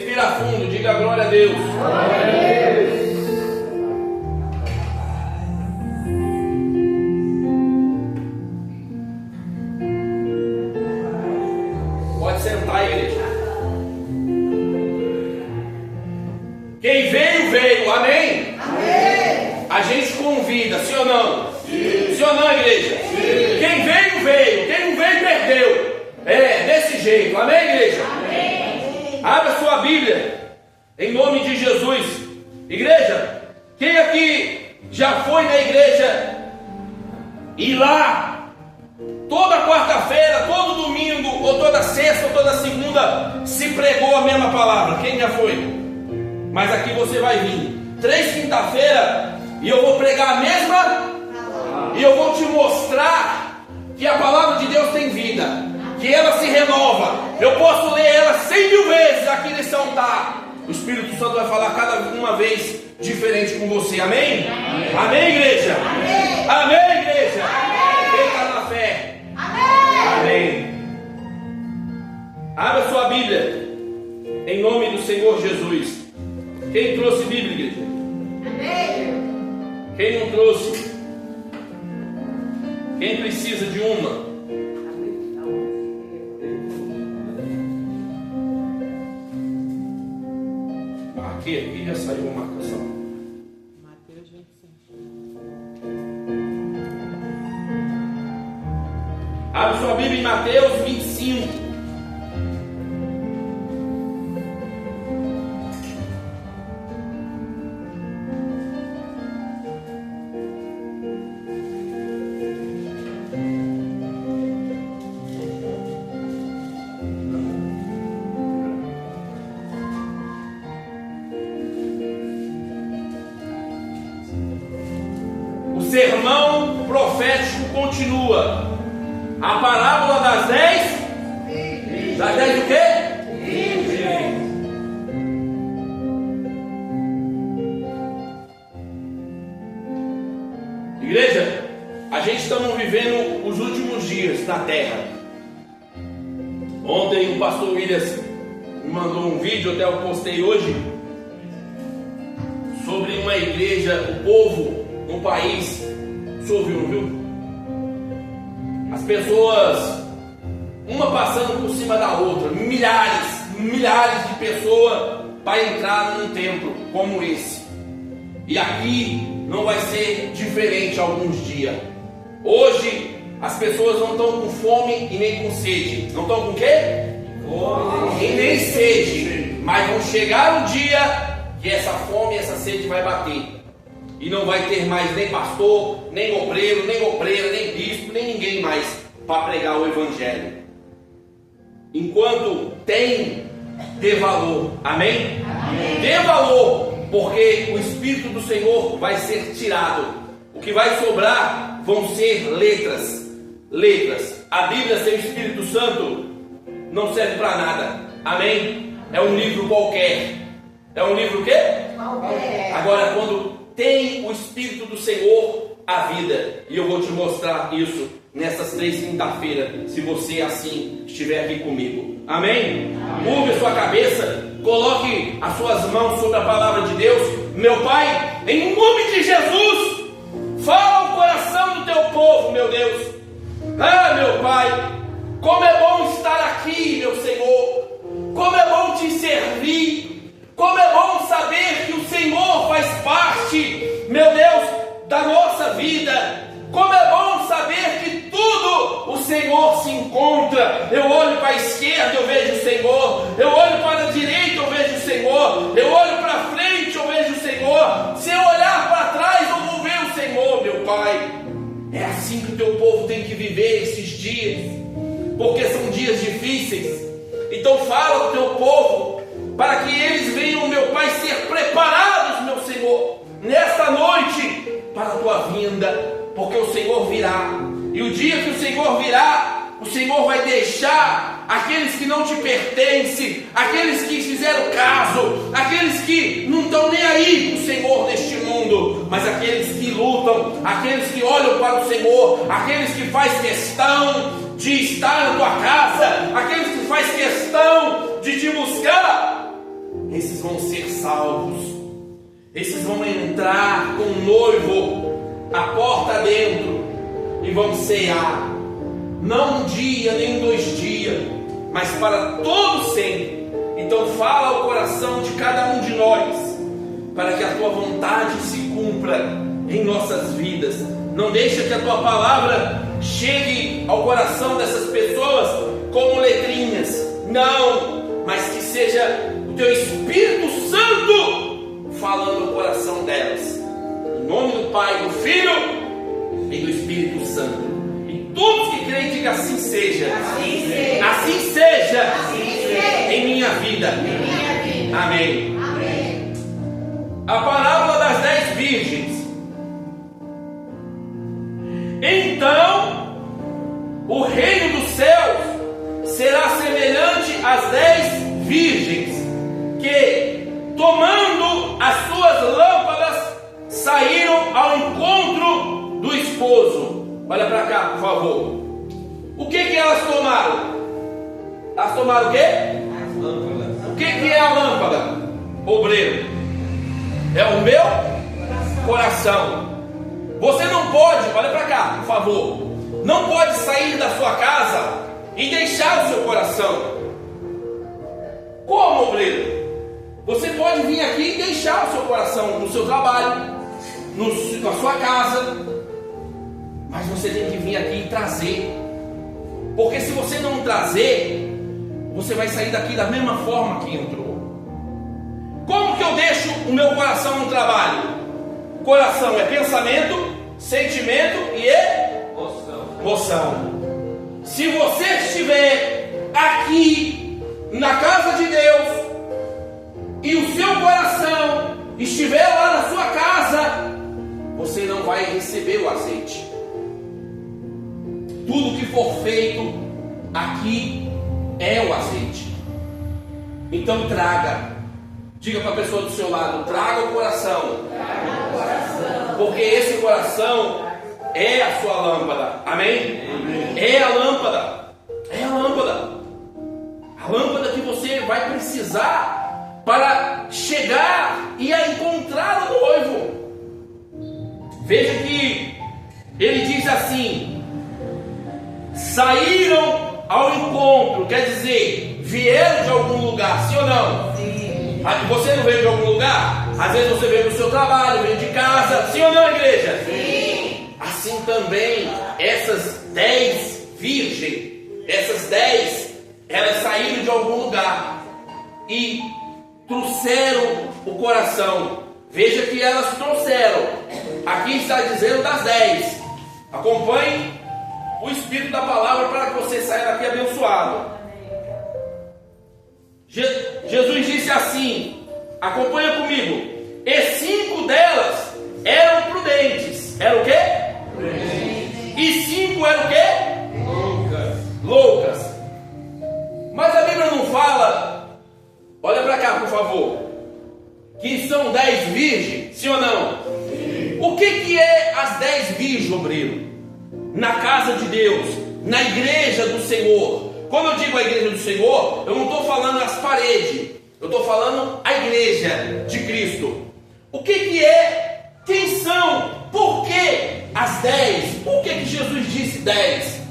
Respira fundo, diga glória a Deus. Glória a Deus. Pode sentar, igreja. Quem veio, veio. Amém? Amém. A gente convida, sim ou não? Sim. Sim ou não, igreja? Sim. Quem veio, veio. Quem não veio, perdeu. É, desse jeito. Amém, igreja? Amém. Abra sua Bíblia. Em nome de Jesus. Igreja, quem aqui já foi na igreja e lá toda quarta-feira, todo domingo, ou toda sexta, ou toda segunda se pregou a mesma palavra? Quem já foi? Mas aqui você vai vir 3 quinta-feira e eu vou pregar a mesma e eu vou te mostrar que a palavra de Deus tem vida, que ela se renova. Eu posso ler ela 100.000 vezes aqui nesse altar. O Espírito Santo vai falar cada uma vez diferente com você. Amém? Amém, amém, igreja? Amém, amém, igreja? Amém. Quem está na fé? Amém. Amém. Abra sua Bíblia em nome do Senhor Jesus. Quem trouxe Bíblia, igreja? Amém. Quem não trouxe? Quem precisa de uma? Aqui já saiu uma marcação. Mateus 25. Abre sua Bíblia em Mateus 25. O sermão profético continua. A parábola das 10. Das 10 o quê? Igreja, a gente estamos vivendo os últimos dias na terra. Ontem o pastor Williams me mandou um vídeo, até eu postei hoje, sobre uma igreja, o povo no país. Você ouviu, não viu? As pessoas, uma passando por cima da outra, milhares de pessoas para entrar num templo como esse. E aqui não vai ser diferente alguns dias. Hoje as pessoas não estão com fome e nem com sede. Não estão com o quê? Fome e nem sede. Mas vão chegar um dia que essa fome e essa sede vai bater. E não vai ter mais nem pastor, nem obreiro, nem obreira, nem bispo, nem ninguém mais para pregar o Evangelho. Enquanto tem, dê valor. Amém? Amém. Dê valor, porque o Espírito do Senhor vai ser tirado. O que vai sobrar vão ser letras. Letras. A Bíblia sem o Espírito Santo não serve para nada. Amém? É um livro qualquer. É um livro o quê? Qualquer. Agora, quando tem o Espírito do Senhor, a vida. E eu vou te mostrar isso nessas 3 quinta-feiras, se você assim estiver aqui comigo. Amém? Curve a sua cabeça, coloque as suas mãos sobre a palavra de Deus. Meu Pai, em nome de Jesus, fala o coração do teu povo, meu Deus. Ah, meu Pai, como é bom estar aqui, meu Senhor. Como é bom te servir. Como é bom saber que o Senhor faz parte, meu Deus, da nossa vida. Como é bom saber que tudo o Senhor se encontra. Eu olho para a esquerda, eu vejo o Senhor. Eu olho para a direita, eu vejo o Senhor. Eu olho para frente, eu vejo o Senhor. Se eu olhar para trás, eu vou ver o Senhor, meu Pai. É assim que o teu povo tem que viver esses dias, porque são dias difíceis. Então fala ao teu povo, para que eles venham, meu Pai, ser preparados, meu Senhor, nesta noite, para a tua vinda, porque o Senhor virá. E o dia que o Senhor virá, o Senhor vai deixar aqueles que não te pertencem, aqueles que fizeram caso, aqueles que não estão nem aí com o Senhor neste mundo, mas aqueles que lutam, aqueles que olham para o Senhor, aqueles que fazem questão de estar na tua casa, aqueles que fazem questão de te buscar. esses vão ser salvos. Esses vão entrar com o noivo, a porta dentro, e vão cear. Não um dia, nem 2 dias, mas para todo sempre. Então fala ao coração de cada um de nós, para que a tua vontade se cumpra em nossas vidas. Não deixa que a tua palavra chegue ao coração dessas pessoas como letrinhas. Não, mas que seja o teu Espírito Santo falando no coração delas. Em nome do Pai, do Filho e do Espírito Santo. E todos que creem, diga assim seja. Assim seja. Assim seja. Assim seja. Em minha vida. Em minha vida. Amém. Amém. A parábola das 10 virgens. Então, o reino dos céus será semelhante às 10 virgens que, tomando as suas lâmpadas, saíram ao encontro do esposo. Olha para cá, por favor. O que elas tomaram? Elas tomaram o quê? As lâmpadas. O que é a lâmpada? Obreiro. É o meu coração. Você não pode, olha para cá, por favor. Não pode sair da sua casa e deixar o seu coração. Como, obreiro? Você pode vir aqui e deixar o seu coração no seu trabalho, na sua casa, mas você tem que vir aqui e trazer. Porque se você não trazer, você vai sair daqui da mesma forma que entrou. Como que eu deixo o meu coração no trabalho? Coração é pensamento, sentimento e emoção. Se você estiver aqui na casa de Deus e o seu coração estiver lá na sua casa, você não vai receber o azeite. Tudo que for feito aqui é o azeite. Então traga. Diga para a pessoa do seu lado: traga o coração. Porque esse coração é a sua lâmpada. Amém? É a lâmpada. É a lâmpada. A lâmpada que você vai precisar para chegar e a encontrar o noivo. Veja que ele diz assim: saíram ao encontro, quer dizer, vieram de algum lugar, sim ou não? Sim. Você não veio de algum lugar? Às vezes você veio do seu trabalho, veio de casa, sim ou não, igreja? Sim. Assim também, essas 10 virgens, essas 10, elas saíram de algum lugar e trouxeram o coração. Veja que elas trouxeram. Aqui está dizendo das 10. Acompanhe o Espírito da palavra para que você saia daqui abençoado. Jesus disse assim, acompanha comigo: e 5 delas eram prudentes. Era o quê? Prudentes. E 5 eram o quê? Loucas. Mas a Bíblia não fala, olha para cá por favor, que são 10 virgens, sim ou não? Sim. O que é as 10 virgens, obreiro? Na casa de Deus, na igreja do Senhor. Quando eu digo a igreja do Senhor, eu não estou falando as paredes, eu estou falando a igreja de Cristo. O que é? Quem são? Por que as 10? Por que Jesus disse 10?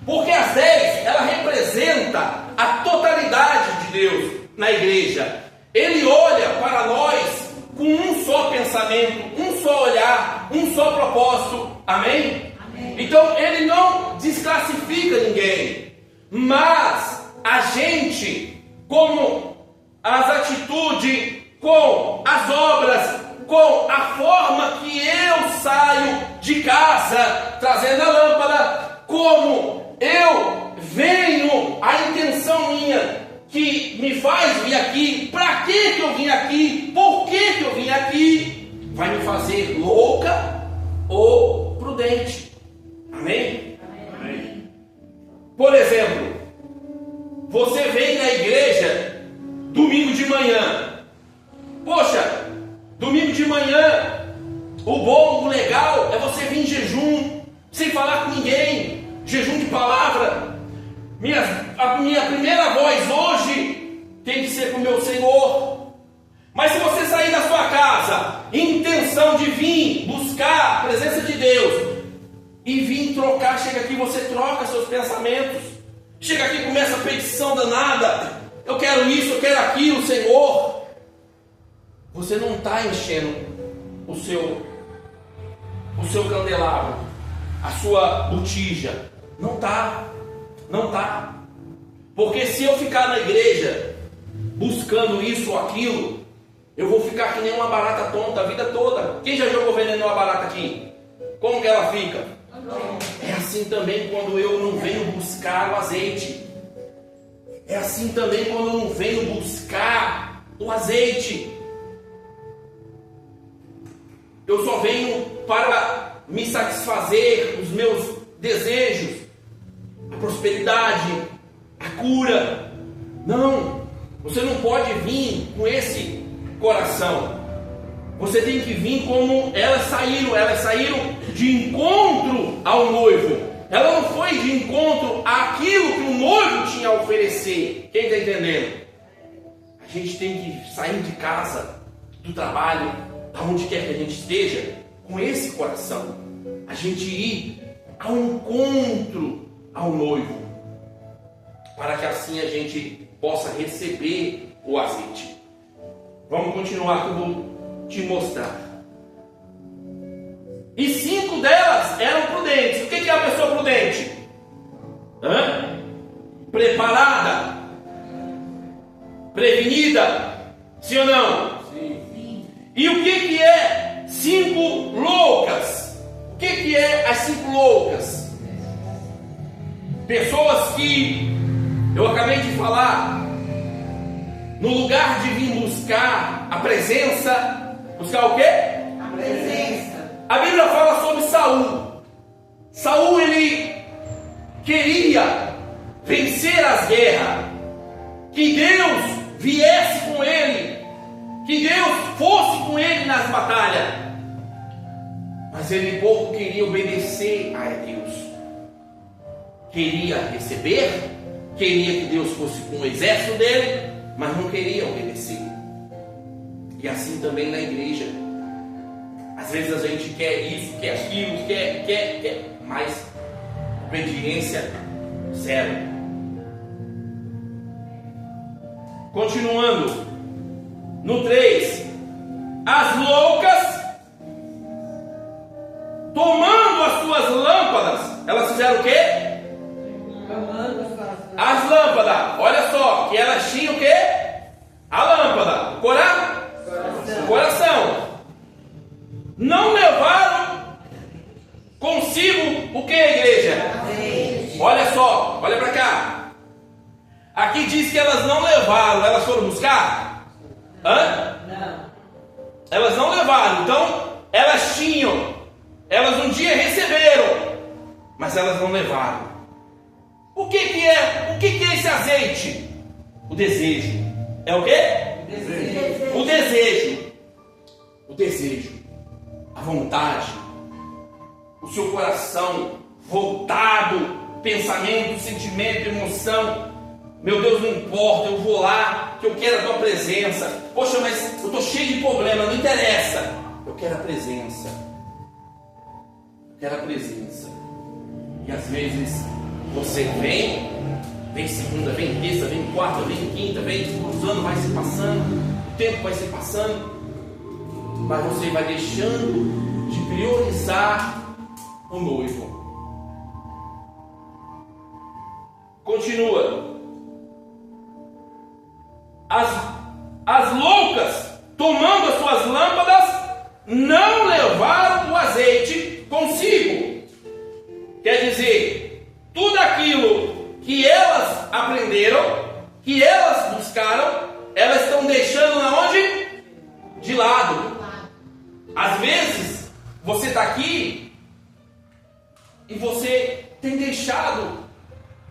Porque as 10, ela representa a totalidade de Deus na igreja. Ele olha para nós com um só pensamento, um só olhar, um só propósito. Amém? Amém. Então ele não desclassifica ninguém. Mas a gente, com as atitudes, com as obras, com a forma que eu saio de casa trazendo a lâmpada, como eu venho, a intenção minha que me faz vir aqui, para que eu vim aqui, por que eu vim aqui, vai me fazer louca ou prudente. Amém? Amém. Por exemplo, você vem na igreja domingo de manhã. Poxa, domingo de manhã, o bom, o legal é você vir em jejum, sem falar com ninguém, jejum de palavra. A minha primeira voz hoje tem que ser com o meu Senhor. intenção de vir buscar a presença de Deus e vir trocar, chega aqui, você troca seus pensamentos. Chega aqui e começa a petição danada. Eu quero isso, eu quero aquilo, Senhor. Você não está enchendo o seu candelabro, a sua botija. Não está. Porque se eu ficar na igreja buscando isso ou aquilo, eu vou ficar que nem uma barata tonta a vida toda. Quem já jogou veneno numa barata aqui? Como que ela fica? É assim também quando eu não venho buscar o azeite. É assim também quando eu não venho buscar o azeite. Eu só venho para me satisfazer os meus desejos, a prosperidade, a cura. Não, você não pode vir com esse coração. Você tem que vir como elas saíram de encontro ao noivo. Ela não foi de encontro àquilo que o noivo tinha a oferecer. Quem está entendendo? A gente tem que sair de casa, do trabalho, aonde quer que a gente esteja, com esse coração. A gente ir ao encontro ao noivo, para que assim a gente possa receber o azeite. Vamos continuar que eu vou te mostrar. E 5 delas eram prudentes. O que é uma pessoa prudente? Preparada, prevenida, sim ou não? Sim. E o que é 5 loucas? O que é as 5 loucas? Pessoas que eu acabei de falar, no lugar de vir buscar a presença, buscar o quê? A presença. A Bíblia fala sobre Saul. Saul, ele queria vencer as guerras, que Deus viesse com ele, que Deus fosse com ele nas batalhas, mas ele pouco queria obedecer a Deus. Queria receber, queria que Deus fosse com o exército dele, mas não queria obedecer. E assim também na igreja. Às vezes a gente quer isso, quer aquilo, quer, mas obediência zero. Continuando, no 3, as loucas, tomando as suas lâmpadas, elas fizeram o quê? As lâmpadas, olha só, que elas tinham o quê? A lâmpada, o coração. Não levaram consigo o que, igreja? Olha só, olha para cá. Aqui diz que elas não levaram, elas foram buscar? Não. Elas não levaram, então elas tinham, elas um dia receberam, mas elas não levaram. O que é esse azeite? O desejo. É o quê? O desejo. A vontade. O seu coração voltado, pensamento, sentimento, emoção. Meu Deus, não importa, eu vou lá, que eu quero a tua presença. Poxa, mas eu estou cheio de problema, não interessa. Eu quero a presença. E às vezes você vem segunda, vem terça, vem quarta, vem quinta, os anos vai se passando, o tempo vai se passando, mas você vai deixando de priorizar o noivo. Continua. As loucas, tomando as suas lâmpadas, não levaram o azeite consigo. Quer dizer, tudo aquilo que elas aprenderam, que elas buscaram, elas estão deixando na onde? De lado. Às vezes, você está aqui e você tem deixado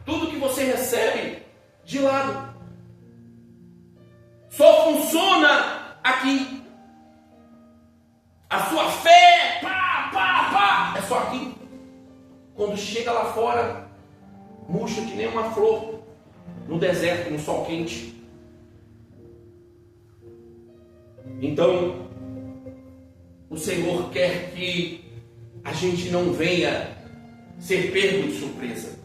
tudo que você recebe de lado. Só funciona aqui. A sua fé, é só aqui. Quando chega lá fora, murcha que nem uma flor no deserto, no sol quente. Então, o Senhor quer que a gente não venha ser pego de surpresa.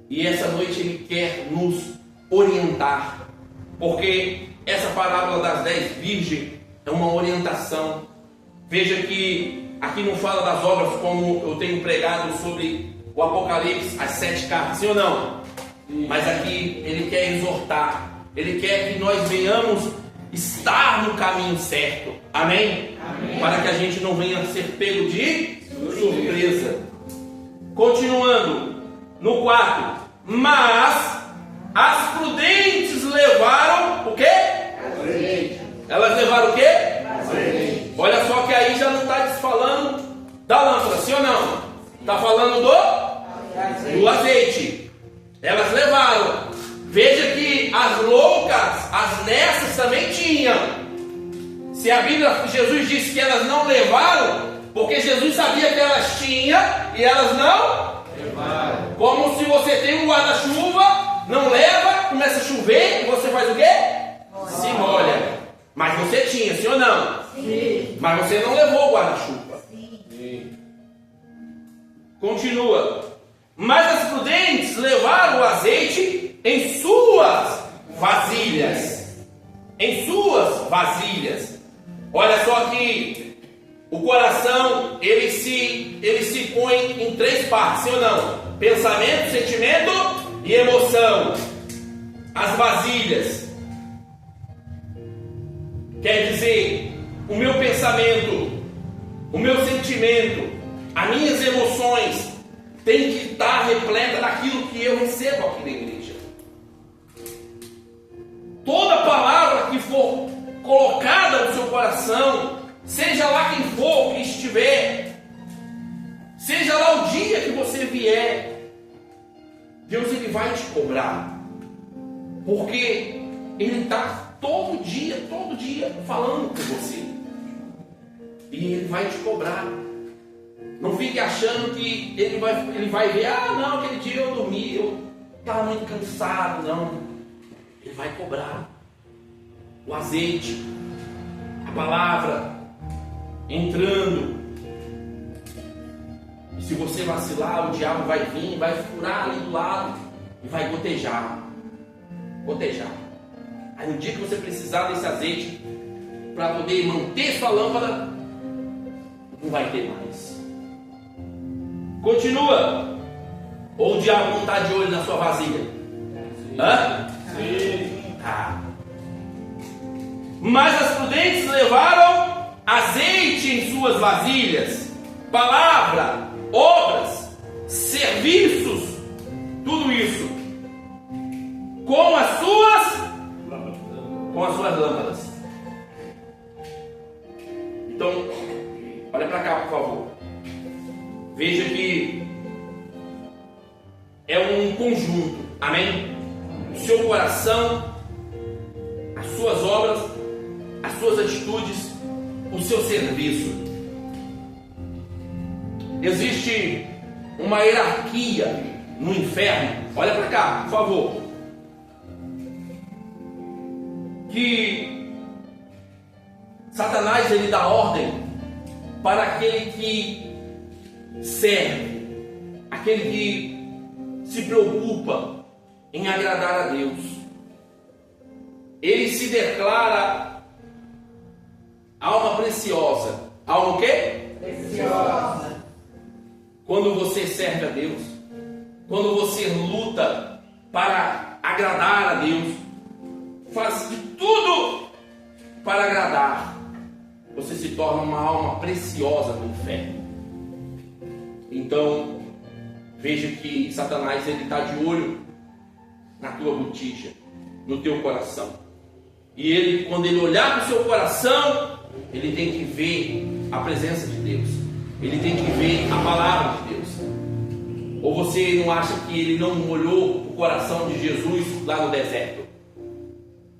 E essa noite Ele quer nos orientar, porque essa parábola das 10 virgens é uma orientação. Veja que aqui não fala das obras como eu tenho pregado sobre o Apocalipse, as 7 cartas, sim ou não? Mas aqui Ele quer exortar, Ele quer que nós venhamos estar no caminho certo, amém? Amém. Para que a gente não venha ser pego de surpresa. Continuando, no 4, mas as prudentes levaram o quê? Azeite. Elas levaram o quê? Azeite. Olha só que aí já não está falando da lâmpada, sim ou não? Está falando do azeite. Elas levaram. Veja que as loucas, as nessas também tinham. Se a Bíblia, Jesus disse que elas não levaram, porque Jesus sabia que elas tinham e elas não levaram. Como se você tem um guarda-chuva, não leva, começa a chover e você faz o quê? Se molha. Mas você tinha, sim ou não? Sim. Mas você não levou o guarda-chuva. Sim. Continua. Mas as prudentes levaram o azeite em suas vasilhas. Em suas vasilhas. Olha só que o coração, ele se põe em 3 partes, sim ou não? Pensamento, sentimento e emoção. As vasilhas. Quer dizer, o meu pensamento, o meu sentimento, as minhas emoções tem que estar repleta daquilo que eu recebo aqui na igreja. Toda palavra que for colocada no seu coração, seja lá quem for que estiver, seja lá o dia que você vier, Deus Ele vai te cobrar, porque Ele está todo dia falando com você, e Ele vai te cobrar. Não fique achando que ele vai ver, não, aquele dia eu dormi, eu estava muito cansado. Não, Ele vai cobrar. O azeite, a palavra entrando. E se você vacilar, o diabo vai vir, vai furar ali do lado e vai gotejar. Aí no dia que você precisar desse azeite para poder manter sua lâmpada, não vai ter mais. Continua. Ou o diabo não está de olho na sua vasilha? Sim. Hã? Sim. Tá. Mas as prudentes levaram azeite em suas vasilhas, palavra, obras, serviços, tudo isso, com as suas lâmpadas. Então, olha para cá, por favor. Veja que é um conjunto, amém? O seu coração, as suas obras, as suas atitudes, o seu serviço. Existe uma hierarquia no inferno. Olha para cá, por favor. Que Satanás ele dá ordem para aquele que serve, aquele que se preocupa em agradar a Deus. Ele se declara alma preciosa. Alma o quê? Preciosa. Quando você serve a Deus, quando você luta para agradar a Deus, faz de tudo para agradar, você se torna uma alma preciosa no inferno. Então, veja que Satanás ele está de olho na tua botija, no teu coração. E ele, quando ele olhar para o seu coração, ele tem que ver a presença de Deus. Ele tem que ver a palavra de Deus. Ou você não acha que ele não olhou o coração de Jesus lá no deserto?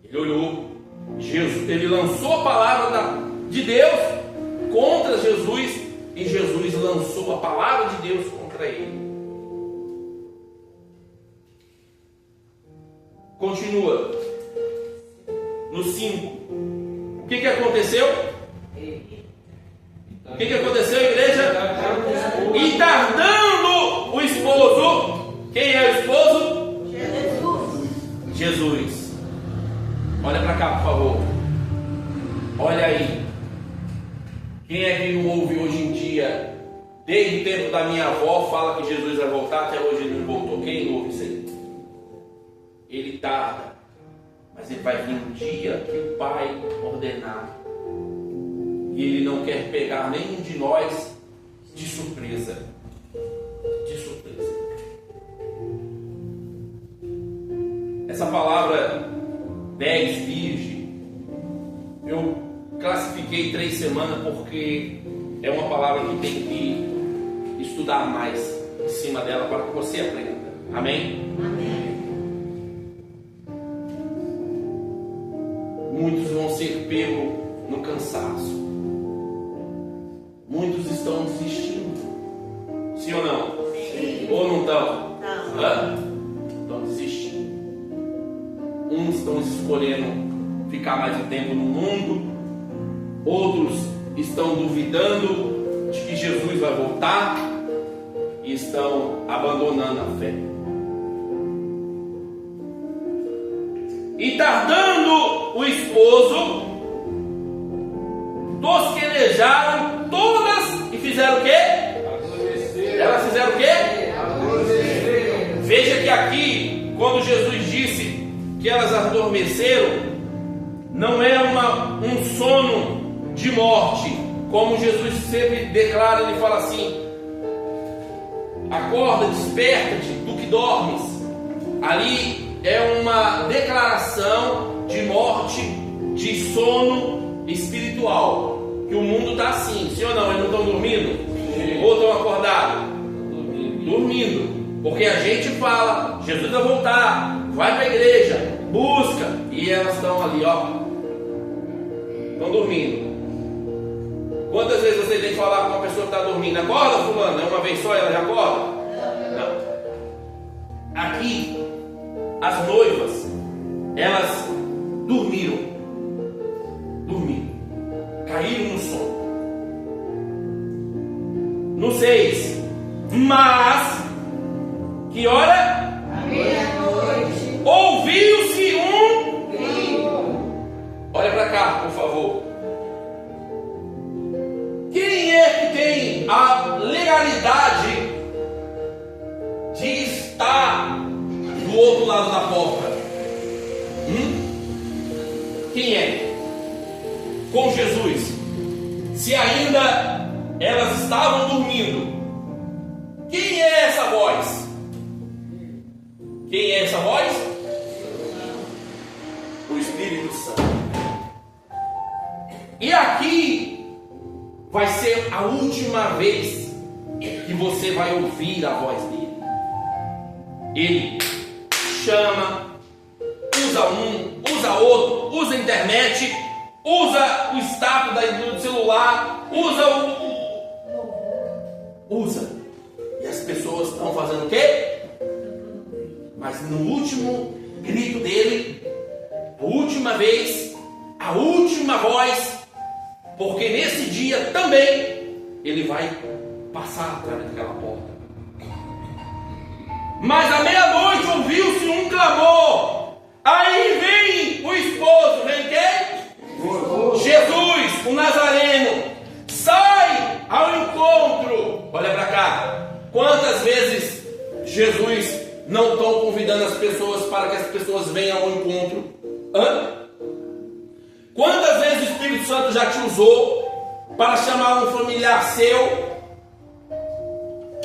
Ele olhou. Jesus, ele lançou a palavra de Deus contra Jesus. E Jesus lançou a palavra de Deus contra ele. Continua. No 5. O que aconteceu? O que aconteceu, igreja? E tardando o esposo, quem é o esposo? Jesus. Olha para cá, por favor. Olha aí. Quem é que não ouve hoje em dia, desde o tempo da minha avó, fala que Jesus vai voltar, até hoje ele não voltou? Quem não ouve isso aí? Ele tarda, mas ele vai vir um dia que o Pai ordenar. E ele não quer pegar nenhum de nós de surpresa. De surpresa. Essa palavra 10 virgem, eu classifiquei 3 semanas porque é uma palavra que tem que estudar mais em cima dela para que você aprenda. Amém? Amém. Muitos vão ser pegos no cansaço. Muitos estão desistindo. Sim ou não? Sim. Ou não estão? Não. Estão desistindo. Uns estão escolhendo ficar mais um tempo no mundo. Outros estão duvidando de que Jesus vai voltar. E estão abandonando a fé. E tardando o esposo, tosquenejaram todas e fizeram o quê? Elas fizeram o quê? Veja que aqui, quando Jesus disse que elas adormeceram, não é um sono de morte, como Jesus sempre declara, ele fala assim: acorda, desperta-te do que dormes. Ali é uma declaração de morte, de sono espiritual. Que o mundo está assim, sim ou não? Eles não estão dormindo? Sim. Ou estão acordados? Dormindo. Porque a gente fala, Jesus vai voltar, vai para a igreja, busca. E elas estão ali, ó. Estão dormindo. Quantas vezes você tem que falar com uma pessoa que está dormindo? Acorda, fulano? É uma vez só e ela já acorda? Não. Aqui, as noivas, elas dormiram. Caíram no sono. No 6. Mas, que hora? Meia-noite. Ouviu-se um grito. Olha para cá, por favor. Quem é que tem a legalidade de estar do outro lado da porta? Quem é? Com Jesus. Se ainda elas estavam dormindo, quem é essa voz? Quem é essa voz? O Espírito Santo. E aqui vai ser a última vez que você vai ouvir a voz dele. Ele chama, usa um, usa outro, usa a internet, usa o status do celular, usa. E as pessoas estão fazendo o quê? Mas no último grito dele, a última vez, a última voz, porque nesse dia também ele vai passar atrás daquela porta. Mas à meia-noite ouviu-se um clamor. Aí vem o esposo, vem quem? Jesus, o Nazareno, sai ao encontro. Olha para cá. Quantas vezes Jesus não está convidando as pessoas para que as pessoas venham ao encontro? Quantas vezes o Espírito Santo já te usou para chamar um familiar seu?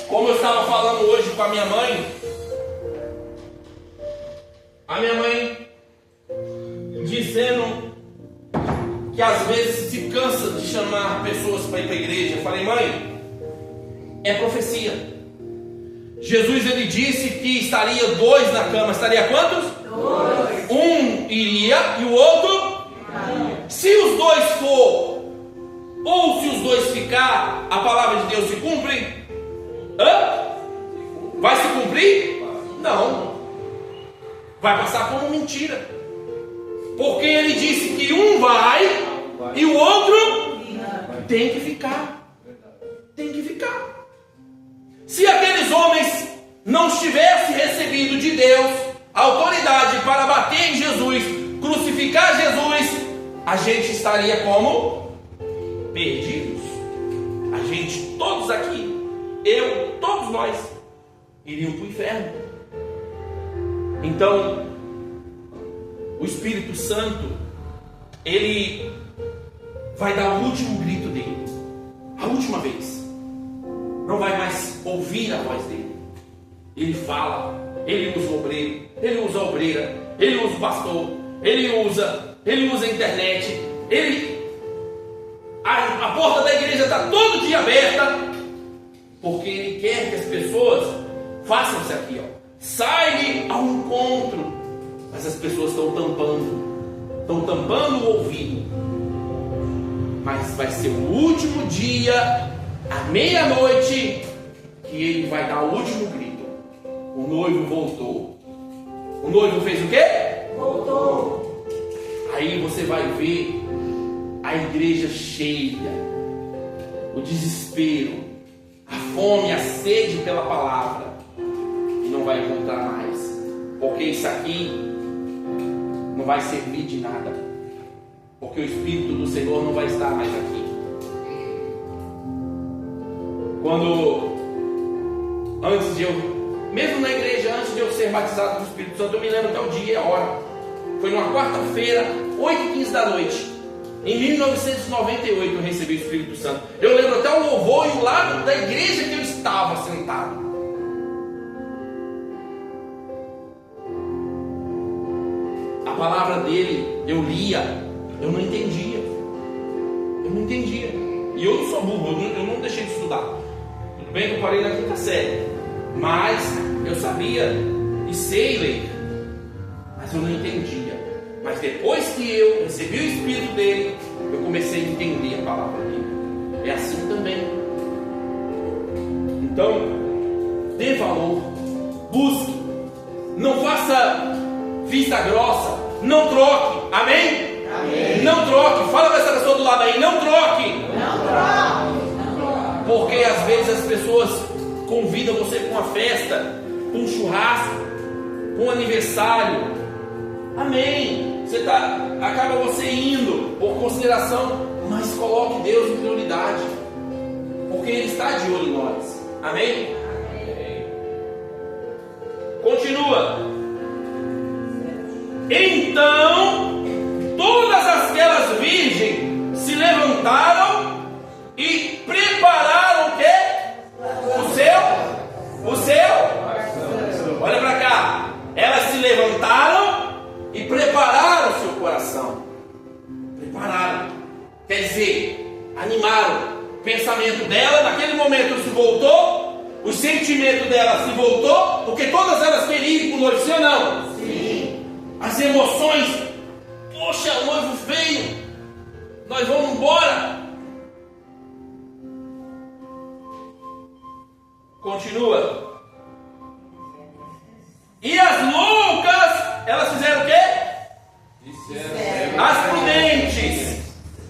Como eu estava falando hoje com a minha mãe dizendo que às vezes se cansa de chamar pessoas para ir para a igreja. Eu falei, mãe, é profecia. Jesus ele disse que estaria 2 na cama. Estaria quantos? 2. Um iria e o outro? Se os 2 for, ou se os 2 ficar, a palavra de Deus se cumpre? Vai se cumprir? Não. Vai passar como mentira. Porque ele disse que um vai e o outro tem que ficar. crucificar. Se aqueles homens não tivessem recebido de Deus a autoridade para bater em Jesus, crucificar Jesus, a gente estaria como? Perdidos. A gente, todos aqui, eu, todos nós, iriam para o inferno. Então, o Espírito Santo, ele vai dar o último grito dele, a última vez. Não vai mais ouvir a voz dele. Ele fala, ele usa o obreiro, ele usa a obreira, ele usa o pastor, ele usa a internet, a porta da igreja está todo dia aberta, porque ele quer que as pessoas façam isso aqui, ó. Saem ao encontro, mas as pessoas estão tampando o ouvido. Mas vai ser o último dia, à meia-noite, que ele vai dar o último grito. O noivo voltou. O noivo fez o quê? Voltou. Aí você vai ver a igreja cheia, o desespero, a fome, a sede pela palavra, e não vai encontrar mais, porque isso aqui não vai servir de nada, porque o Espírito do Senhor não vai estar mais aqui. Mesmo na igreja, antes de eu ser batizado do Espírito Santo, eu me lembro até o dia e a hora. Foi numa quarta-feira, 8h15 da noite. Em 1998 eu recebi o Espírito Santo. Eu lembro até o louvor e o lado da igreja que eu estava sentado. A palavra dele, eu lia, eu não entendia. E eu não sou burro, eu não deixei de estudar. Tudo bem que eu parei na quinta série, mas eu sabia e sei ler, mas eu não entendia. Mas depois que eu recebi o Espírito dele, eu comecei a entender a palavra dele. É assim também. Então, dê valor, busque, não faça vista grossa, não troque, amém? Amém. Não troque, fala para essa pessoa do lado aí, não troque. Não troque. Porque às vezes as pessoas convidam você para uma festa, para um churrasco, para um aniversário, amém? Acaba você indo por consideração, mas coloque Deus em prioridade, porque Ele está de olho em nós, amém? Continua. Então todas aquelas virgens se levantaram e prepararam o quê? O seu. Olha para cá. Elas se levantaram e prepararam o seu coração. Prepararam. Quer dizer, animaram. O pensamento dela, naquele momento, se voltou. O sentimento dela se voltou. Porque todas elas queriam ir com o noivo, sim ou não? Sim. As emoções. Poxa, o noivo veio. Nós vamos embora. Continua. E as loucas, elas fizeram o quê? As prudentes,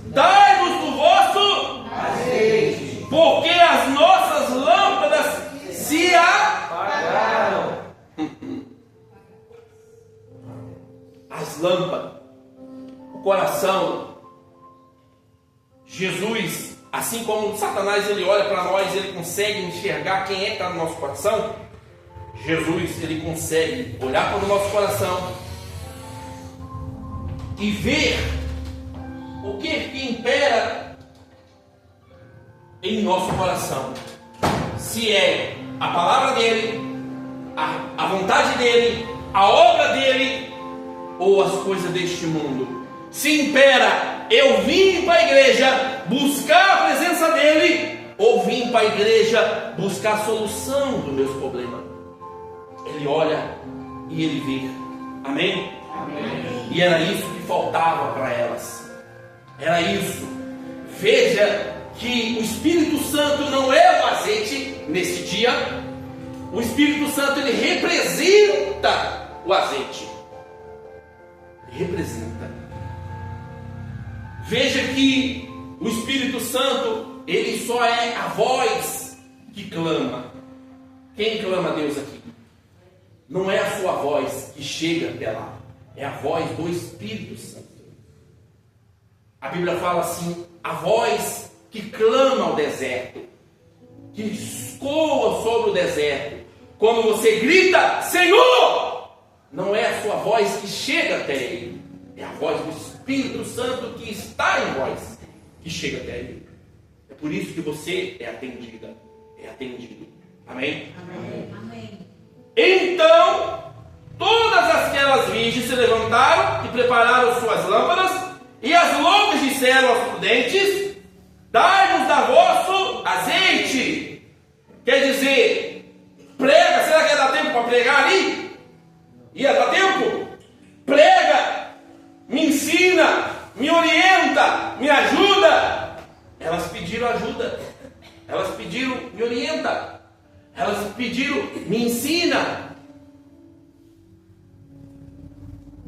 dai-nos do vosso azeite, porque as nossas lâmpadas se apagaram. As lâmpadas, o coração. Jesus, assim como Satanás, ele olha para nós, ele consegue enxergar quem é que está no nosso coração. Jesus, ele consegue olhar para o nosso coração e ver o que impera em nosso coração. Se é a palavra dele, a vontade dele, a obra dele, ou as coisas deste mundo. Se impera, eu vim para a igreja buscar a presença dele, ou vim para a igreja buscar a solução dos meus problemas. Ele olha e ele vê. Amém? amém. E era isso que faltava para elas. Era isso. Veja que o Espírito Santo não é o azeite nesse dia. O Espírito Santo, ele representa o azeite. Representa. Veja que o Espírito Santo, ele só é a voz que clama. Quem clama a Deus aqui? Não é a sua voz que chega até lá, é a voz do Espírito Santo. A Bíblia fala assim: a voz que clama ao deserto, que escoa sobre o deserto. Quando você grita, Senhor, não é a sua voz que chega até Ele, é a voz do Espírito Santo que está em vós, que chega até Ele. É por isso que você é atendida, é atendido. Amém? Amém. Amém. Então, todas aquelas virgens se levantaram e prepararam suas lâmpadas, e as loucas disseram aos prudentes: dai-nos da vosso azeite. Quer dizer, prega. Será que ia dar tempo para pregar ali? Ia dar tempo? Prega, me ensina, me orienta, me ajuda. Elas pediram ajuda, elas pediram, me orienta, elas pediram, me ensina.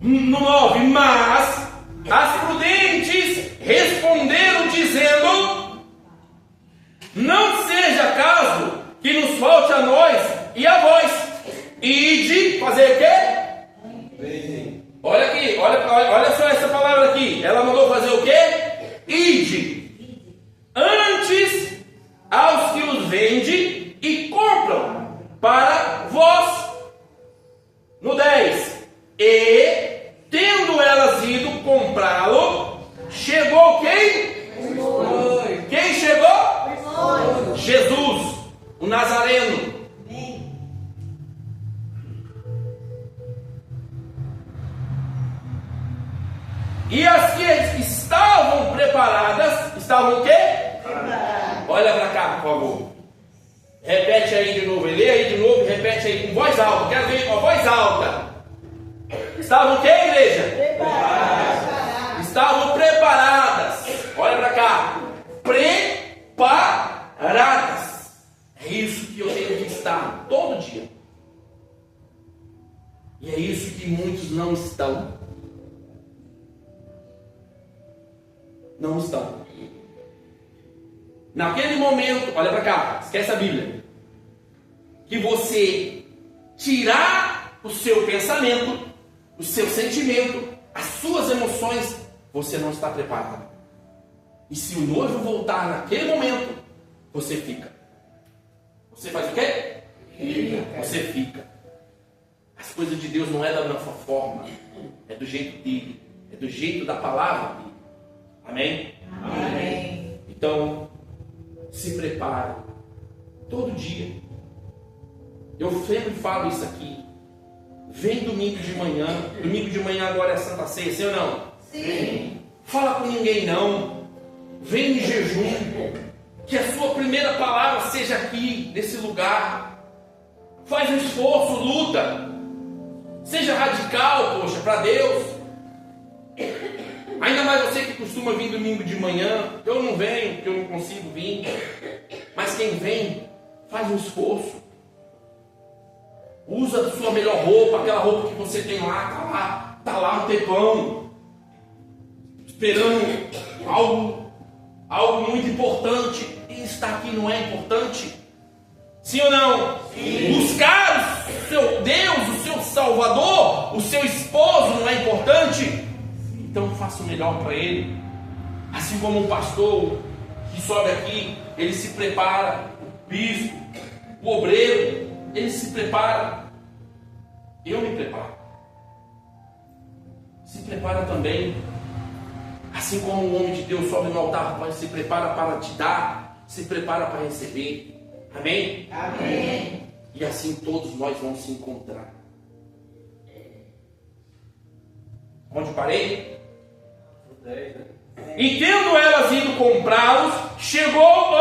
No 9, mas as prudentes responderam dizendo: não seja caso que nos falte a nós e a vós, ide fazer o quê? Olha aqui, olha só essa palavra aqui. Ela mandou fazer o quê? Ide. Antes aos que os vende e compram para vós. No 10. E tendo elas ido comprá-lo, chegou quem? Quem chegou? Jesus, o Nazareno. E as que estavam preparadas, estavam o quê? Olha para cá, por favor. Repete aí de novo, lê aí de novo, repete aí com voz alta. Quero ver com a voz alta. Estavam o quê, igreja? Preparadas. Estavam preparadas. Olha para cá. Preparadas. É isso que eu tenho que estar todo dia. E é isso que muitos não estão. Não estão. Naquele momento, olha para cá, esquece a Bíblia. Que você tirar o seu pensamento, o seu sentimento, as suas emoções, você não está preparado. E se o noivo voltar naquele momento, você fica. Você faz o quê? Você fica. As coisas de Deus não é da nossa forma, é do jeito dele, é do jeito da palavra dele. Amém? Amém. Então, se prepare todo dia. Eu sempre falo isso aqui. Vem domingo de manhã. Domingo de manhã agora é Santa Ceia, sim ou não? Sim. Fala com ninguém não. Vem em jejum. Que a sua primeira palavra seja aqui, nesse lugar. Faz um esforço, luta. Seja radical, poxa, para Deus. Ainda mais você que costuma vir domingo de manhã. Eu não venho, porque eu não consigo vir. Mas quem vem, faz um esforço. Usa a sua melhor roupa, aquela roupa que você tem lá, tá lá um tempão, esperando algo muito importante. E estar aqui não é importante? Sim ou não? Sim. Buscar o seu Deus, o seu Salvador, o seu esposo não é importante? Então faça o melhor para ele. Assim como um pastor que sobe aqui, ele se prepara, o bispo, o obreiro, ele se prepara. Eu me preparo. Se prepara também. Assim como o homem de Deus sobe no altar, se prepara para te dar, se prepara para receber. Amém? Amém. E assim todos nós vamos se encontrar. Onde parei? E tendo elas ido comprá-los, chegou o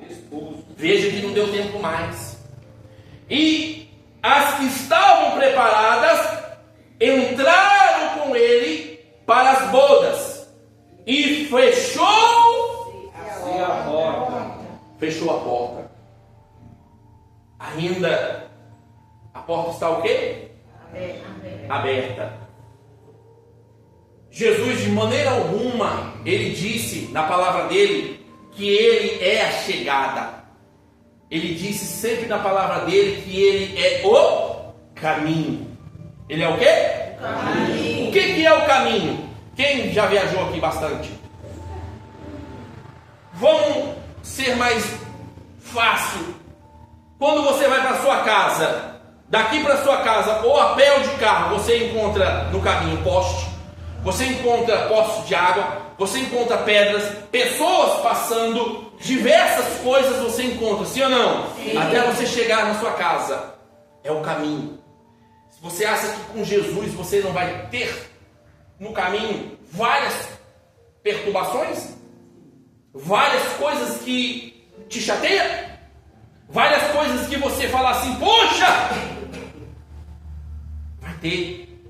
esposo. Veja que não deu tempo mais. E as que estavam preparadas entraram com ele para as bodas. E fechou a porta. Fechou a porta. Ainda a porta está o quê? Aberta. Jesus, de maneira alguma, ele disse na palavra dele que ele é a chegada. Ele disse sempre na palavra dele que ele é o caminho. Ele é o quê? Caminho. O que é o caminho? Quem já viajou aqui bastante? Vamos ser mais fácil. Quando você vai para sua casa, daqui para sua casa, ou a pé ou de carro, você encontra no caminho poste, você encontra postes de água, você encontra pedras, pessoas passando, diversas coisas você encontra, sim ou não? Sim. Até você chegar na sua casa. É o caminho. Se você acha que com Jesus você não vai ter no caminho várias perturbações, várias coisas que te chateiam, várias coisas que você fala assim, poxa, vai ter.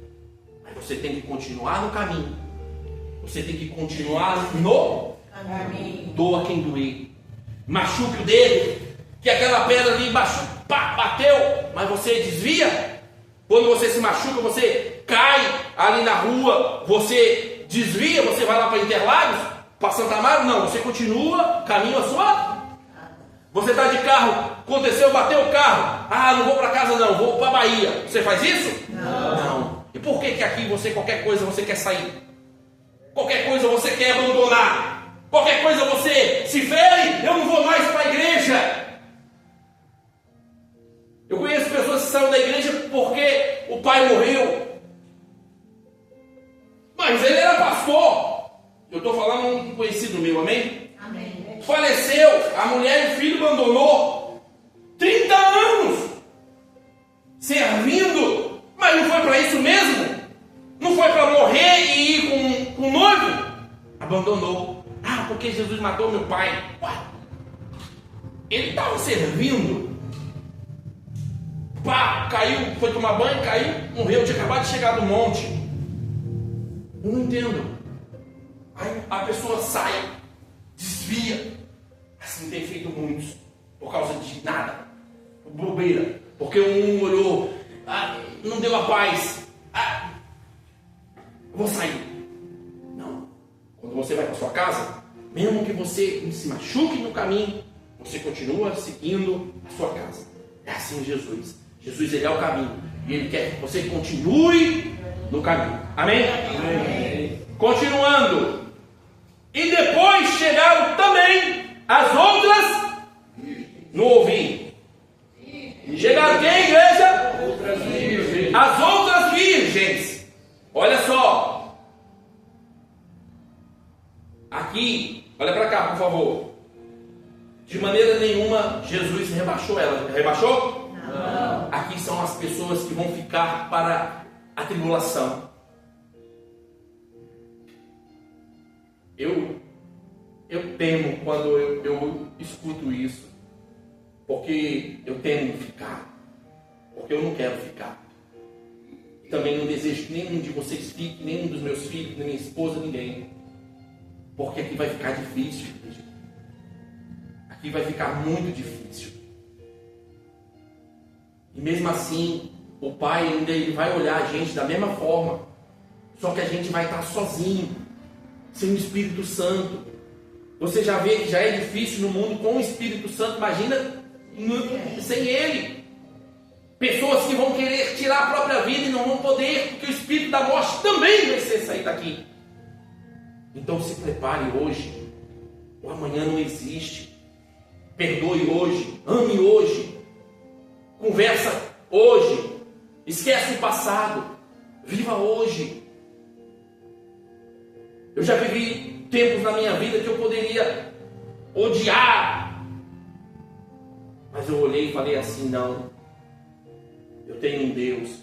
Mas você tem que continuar no caminho. Você tem que continuar no Caminho. doa quem doer. Machuque o dedo, que aquela pedra ali bateu, mas você desvia. Quando você se machuca, você cai ali na rua, você desvia, você vai lá para Interlagos, para Santa Amaro, não, você continua, caminho a sua. Você está de carro, aconteceu, bateu o carro, não vou para casa não, vou para Bahia. Você faz isso? Não. E por que aqui você, qualquer coisa você quer sair? Qualquer coisa você quer abandonar? Qualquer coisa você se fere, eu não vou mais para a igreja. Eu conheço pessoas que saíram da igreja porque o pai morreu. Mas ele era pastor. Eu estou falando um conhecido meu, amém? Amém. Faleceu, a mulher e o filho abandonou. 30 anos servindo. Mas não foi para isso mesmo? Não foi para morrer e ir com o noivo? Abandonou. Porque Jesus matou meu pai. Ué, ele estava servindo. Caiu, foi tomar banho, caiu, morreu, tinha acabado de chegar do monte. Eu não entendo. Aí a pessoa sai, desvia. Assim tem feito muitos, por causa de nada, bobeira. Porque um olhou, não deu a paz. Eu vou sair. Não. Quando você vai para sua casa, mesmo que você se machuque no caminho, você continua seguindo a sua casa. É assim Jesus. Jesus, ele é o caminho. E ele quer que você continue no caminho. Amém? Amém. Continuando. E depois chegaram também as outras. Não ouvi. Chegaram quem, igreja? Outras virgens. As outras virgens. Olha só. Aqui, olha para cá, por favor. De maneira nenhuma Jesus rebaixou ela. Rebaixou? Não. Aqui são as pessoas que vão ficar para a tribulação. Eu temo quando eu escuto isso, porque eu temo ficar, porque eu não quero ficar. Também não desejo que nenhum de vocês fique, nenhum dos meus filhos, nem minha esposa, ninguém, porque aqui vai ficar difícil. Aqui vai ficar muito difícil. E mesmo assim, o Pai ainda ele vai olhar a gente da mesma forma. Só que a gente vai estar sozinho, sem o Espírito Santo. Você já vê que já é difícil no mundo com o Espírito Santo. Imagina sem Ele. Pessoas que vão querer tirar a própria vida e não vão poder, porque o Espírito da morte também vai ser sair daqui. Então se prepare hoje. O amanhã não existe. Perdoe hoje. Ame hoje. Conversa hoje. Esquece o passado. Viva hoje. Eu já vivi tempos na minha vida que eu poderia odiar. Mas eu olhei e falei assim, não. Eu tenho um Deus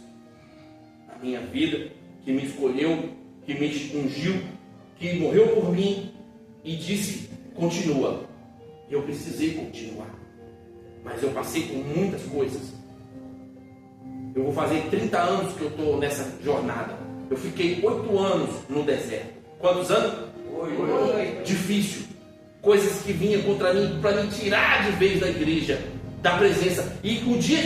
na minha vida que me escolheu, que me ungiu, que morreu por mim e disse, continua. Eu precisei continuar. Mas eu passei por muitas coisas. Eu vou fazer 30 anos que eu estou nessa jornada. Eu fiquei 8 anos no deserto. Quantos anos? 8. Difícil. Coisas que vinham contra mim para me tirar de vez da igreja, da presença. E um dia,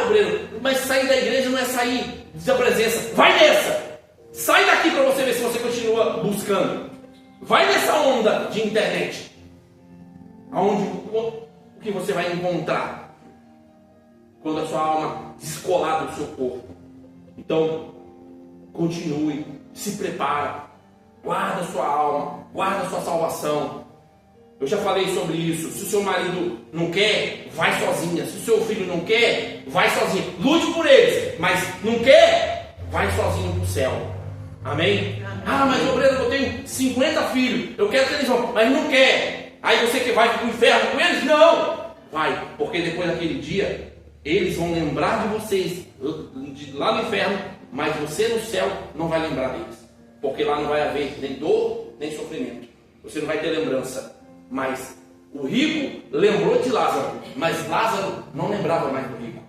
obreiro, mas sair da igreja não é sair da presença. Vai nessa! Sai daqui para você ver se você continua buscando. Vai nessa onda de internet. Onde o que você vai encontrar quando a sua alma descolar do seu corpo. Então, continue, se prepara, guarda a sua alma, guarda a sua salvação. Eu já falei sobre isso. Se o seu marido não quer, vai sozinha. Se o seu filho não quer, vai sozinha. Lute por eles, mas não quer, vai sozinho para o céu. Amém? Ah, mas obreiro, eu tenho 50 filhos, eu quero que eles vão, mas não quer. Aí você que vai para o inferno com eles? Não! Vai, porque depois daquele dia, eles vão lembrar de vocês lá no inferno, mas você no céu não vai lembrar deles. Porque lá não vai haver nem dor, nem sofrimento. Você não vai ter lembrança. Mas o rico lembrou de Lázaro, mas Lázaro não lembrava mais do rico,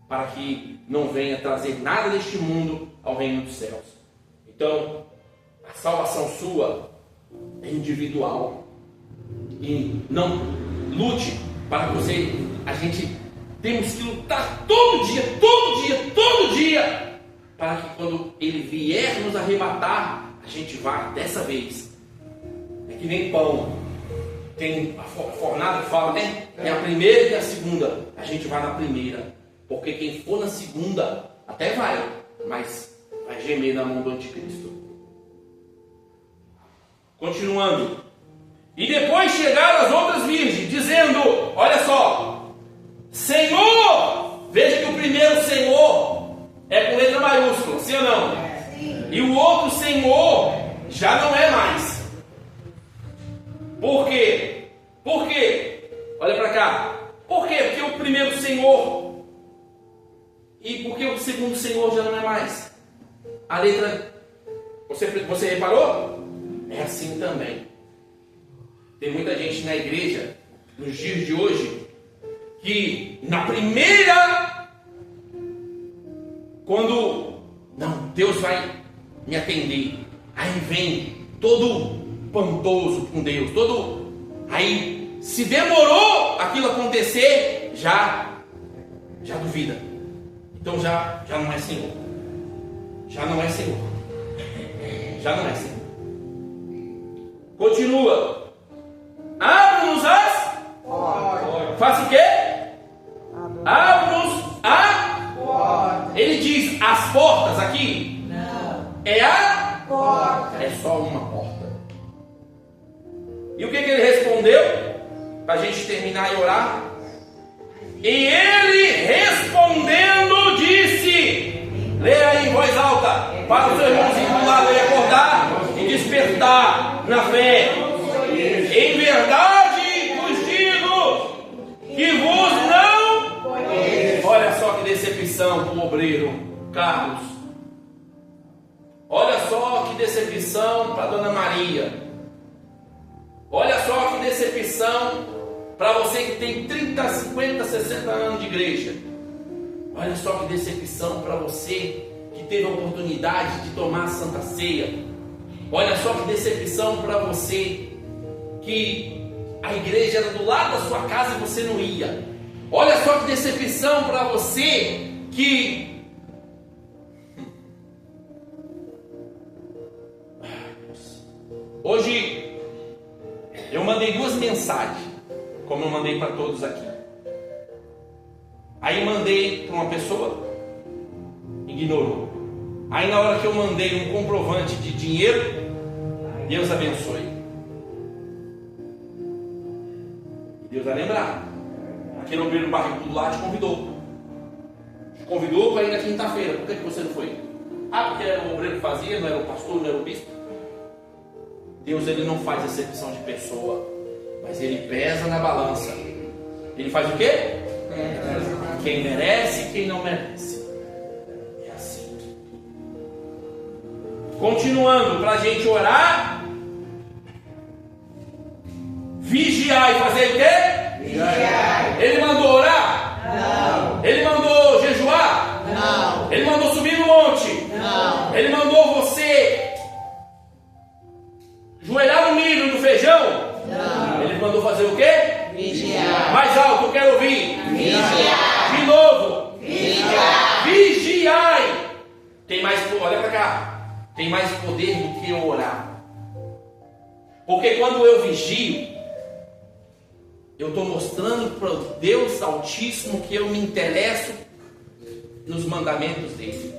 para que não venha trazer nada deste mundo ao reino dos céus. Então, a salvação sua é individual. E não lute para você. A gente temos que lutar todo dia, para que quando ele vier nos arrebatar, a gente vá dessa vez. É que nem pão. Tem a fornada que fala, né? Tem a primeira e a segunda. A gente vai na primeira. Porque quem for na segunda, até vai, mas vai gemer na mão do anticristo. Continuando. E depois chegaram as outras virgens, dizendo, olha só, Senhor! Veja que o primeiro Senhor é com letra maiúscula, sim ou não? Sim. E o outro Senhor já não é mais. Por quê? Por quê? Olha para cá. Por quê? Porque o primeiro Senhor e porque o segundo Senhor já não é mais. A letra, você reparou? É assim também. Tem muita gente na igreja, nos dias de hoje, que na primeira, quando, não, Deus vai me atender, aí vem todo pantoso com Deus, todo, aí se demorou aquilo acontecer, já duvida. Então já não é Senhor. Já não é Senhor. Já não é Senhor. Continua. Abra-nos as portas. Faça o quê? Abra-nos a porta. Ele diz as portas aqui. Não. É a Porta. É só uma porta. E o que ele respondeu? Para a gente terminar e orar. E ele respondendo disse, leia aí em voz alta, para o seu irmãozinho do lado aí acordar e despertar na fé. Em verdade vos digo que vos não conheço. Olha só que decepção para o obreiro Carlos. Olha só que decepção para a Dona Maria. Olha só que decepção para você que tem 30, 50, 60 anos de igreja. Olha só que decepção para você que teve a oportunidade de tomar a Santa Ceia. Olha só que decepção para você que a igreja era do lado da sua casa e você não ia. Olha só que decepção para você que... Hoje eu mandei 2 mensagens, como eu mandei para todos aqui. Aí mandei para uma pessoa, ignorou. Aí na hora que eu mandei um comprovante de dinheiro, Deus abençoe. Deus vai lembrar. Aquele obreiro barrigudo lá te convidou. Te convidou para ir na quinta-feira. Por que você não foi? Ah, porque era o obreiro que fazia, não era o pastor, não era o bispo. Deus, ele não faz acepção de pessoa, mas ele pesa na balança. Ele faz o quê? Quem merece e quem não merece. É assim. Continuando, para a gente orar, vigiar e fazer o quê? Vigiar. Ele mandou orar? Não. Ele mandou jejuar? Não. Ele mandou subir no monte? Não. Ele mandou você joelhar no milho, no feijão? Não. Ele mandou fazer o quê? Vigiar. Mais alto, eu quero ouvir. Vigiar. De novo. Vigiar. Vigiai. Tem mais, olha para cá. Tem mais poder do que orar. Porque quando eu vigio, eu estou mostrando para o Deus Altíssimo que eu me interesso nos mandamentos dele.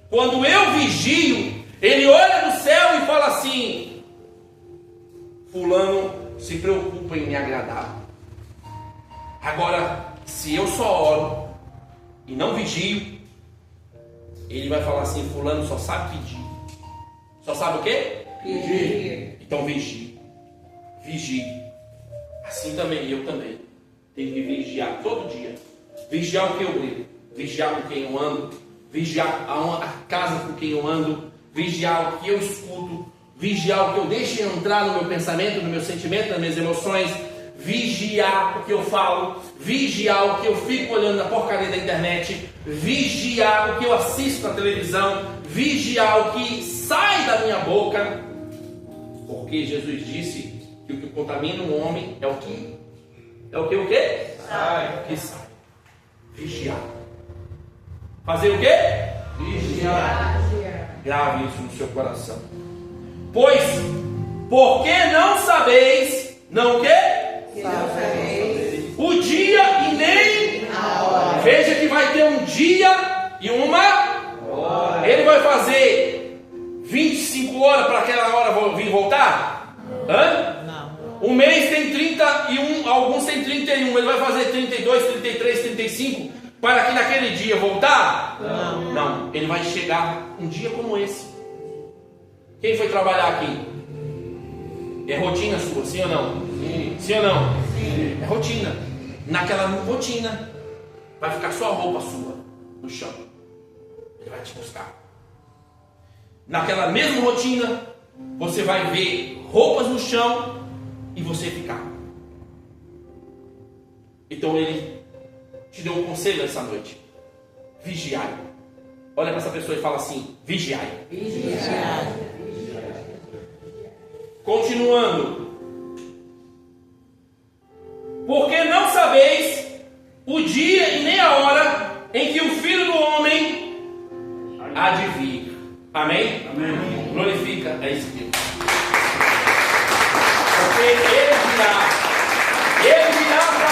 Quando eu vigio, ele olha do céu e fala assim: fulano se preocupa em me agradar. Agora, se eu só oro e não vigio, ele vai falar assim: fulano só sabe pedir. Só sabe o quê? Pedir. Então vigie. Vigie. Assim também, eu também. Tenho que vigiar todo dia. Vigiar o que eu leio. Vigiar com quem eu ando. Vigiar a casa com quem eu ando. Vigiar o que eu escuto. Vigiar o que eu deixo entrar no meu pensamento, no meu sentimento, nas minhas emoções. Vigiar o que eu falo. Vigiar o que eu fico olhando na porcaria da internet. Vigiar o que eu assisto na televisão. Vigiar o que sai da minha boca. Porque Jesus disse que o que contamina um homem é o que? É o que? O quê? Sai. O que sai. Vigiar. Fazer o quê? Vigiar. Grave isso no seu coração. Pois, porque não sabeis, não o quê? O dia e nem a hora. Veja que vai ter um dia e uma hora. Ele vai fazer 25 horas para aquela hora vir voltar? Hã? Não. Um mês tem 31, alguns tem 31. Ele vai fazer 32, 33, 35 para que naquele dia voltar? Não. Não. Ele vai chegar um dia como esse. Quem foi trabalhar aqui? É rotina sua, sim ou não? Sim. Sim ou não? Sim. É rotina. Naquela rotina vai ficar só a roupa sua no chão. Ele vai te buscar. Naquela mesma rotina você vai ver roupas no chão e você ficar. Então ele te deu um conselho essa noite: vigiai. Olha para essa pessoa e fala assim: vigiai. Vigiai. Continuando. Porque não sabeis o dia e nem a hora em que o Filho do Homem há de vir. Amém? Amém. Glorifica a esse Deus. Porque ele virá. Ele virá para